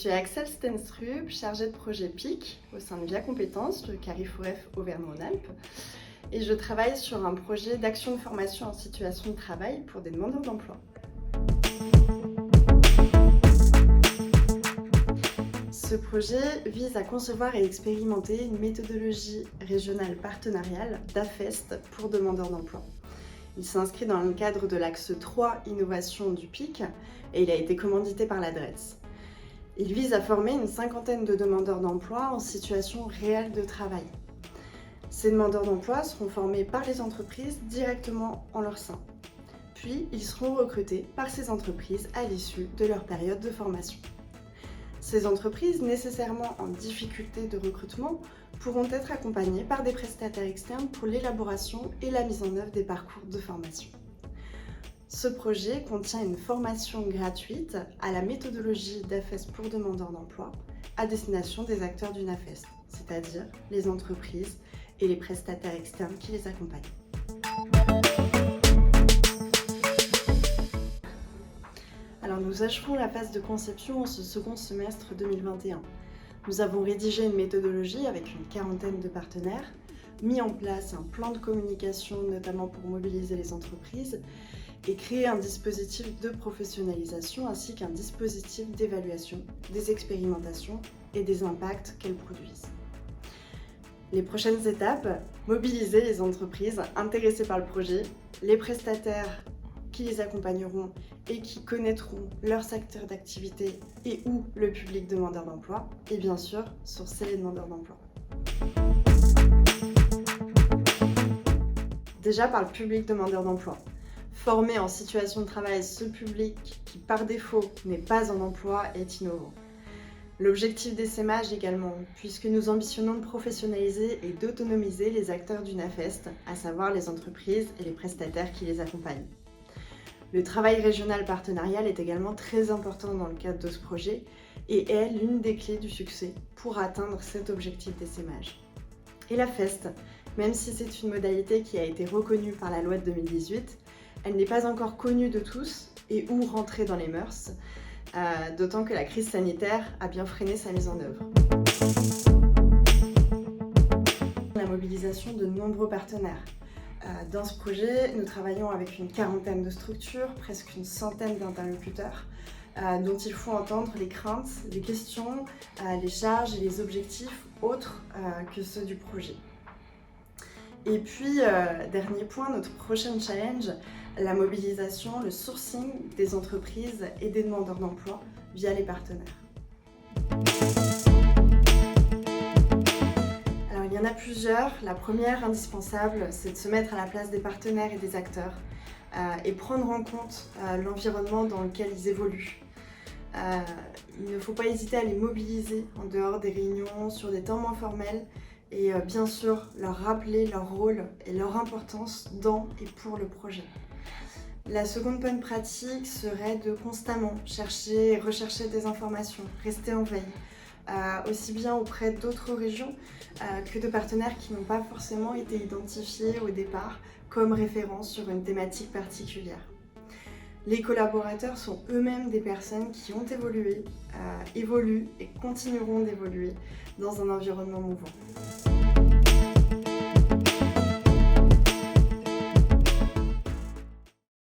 suis Axel Stensrup, chargée de projet PIC au sein de Via Compétences, le Carrefour-F Auvergne-Rhône-Alpes. Et je travaille sur un projet d'action de formation en situation de travail pour des demandeurs d'emploi. Ce projet vise à concevoir et expérimenter une méthodologie régionale partenariale d'AFEST pour demandeurs d'emploi. Il s'inscrit dans le cadre de l'axe 3 Innovation du PIC et il a été commandité par la DREETS. Il vise à former une cinquantaine de demandeurs d'emploi en situation réelle de travail. Ces demandeurs d'emploi seront formés par les entreprises directement en leur sein. Puis, ils seront recrutés par ces entreprises à l'issue de leur période de formation. Ces entreprises, nécessairement en difficulté de recrutement, pourront être accompagnées par des prestataires externes pour l'élaboration et la mise en œuvre des parcours de formation. Ce projet contient une formation gratuite à la méthodologie d'AFEST pour demandeurs d'emploi à destination des acteurs d'une AFEST, c'est-à-dire les entreprises et les prestataires externes qui les accompagnent. Alors nous achevons la phase de conception en ce second semestre 2021. Nous avons rédigé une méthodologie avec une quarantaine de partenaires, mis en place un plan de communication notamment pour mobiliser les entreprises et créé un dispositif de professionnalisation ainsi qu'un dispositif d'évaluation des expérimentations et des impacts qu'elles produisent. Les prochaines étapes, mobiliser les entreprises intéressées par le projet, les prestataires qui les accompagneront et qui connaîtront leur secteur d'activité et ou le public demandeur d'emploi, et bien sûr, sourcer les demandeurs d'emploi. Déjà par le public demandeur d'emploi. Former en situation de travail ce public qui par défaut n'est pas en emploi est innovant. L'objectif d'essaimage également, puisque nous ambitionnons de professionnaliser et d'autonomiser les acteurs d'une AFEST, à savoir les entreprises et les prestataires qui les accompagnent. Le travail régional partenarial est également très important dans le cadre de ce projet et est l'une des clés du succès pour atteindre cet objectif d'essaimage. Et l'AFEST, même si c'est une modalité qui a été reconnue par la loi de 2018, elle n'est pas encore connue de tous et ou rentrée dans les mœurs, d'autant que la crise sanitaire a bien freiné sa mise en œuvre. La mobilisation de nombreux partenaires. Dans ce projet, nous travaillons avec une quarantaine de structures, presque une centaine d'interlocuteurs, dont il faut entendre les craintes, les questions, les charges et les objectifs autres que ceux du projet. Et puis, dernier point, notre prochain challenge, la mobilisation, le sourcing des entreprises et des demandeurs d'emploi via les partenaires. Alors, il y en a plusieurs. La première, indispensable, c'est de se mettre à la place des partenaires et des acteurs et prendre en compte l'environnement dans lequel ils évoluent. Il ne faut pas hésiter à les mobiliser en dehors des réunions, sur des temps moins formels et bien sûr leur rappeler leur rôle et leur importance dans et pour le projet. La seconde bonne pratique serait de constamment rechercher des informations, rester en veille, aussi bien auprès d'autres régions que de partenaires qui n'ont pas forcément été identifiés au départ comme référents sur une thématique particulière. Les collaborateurs sont eux-mêmes des personnes qui ont évolué, évoluent et continueront d'évoluer dans un environnement mouvant.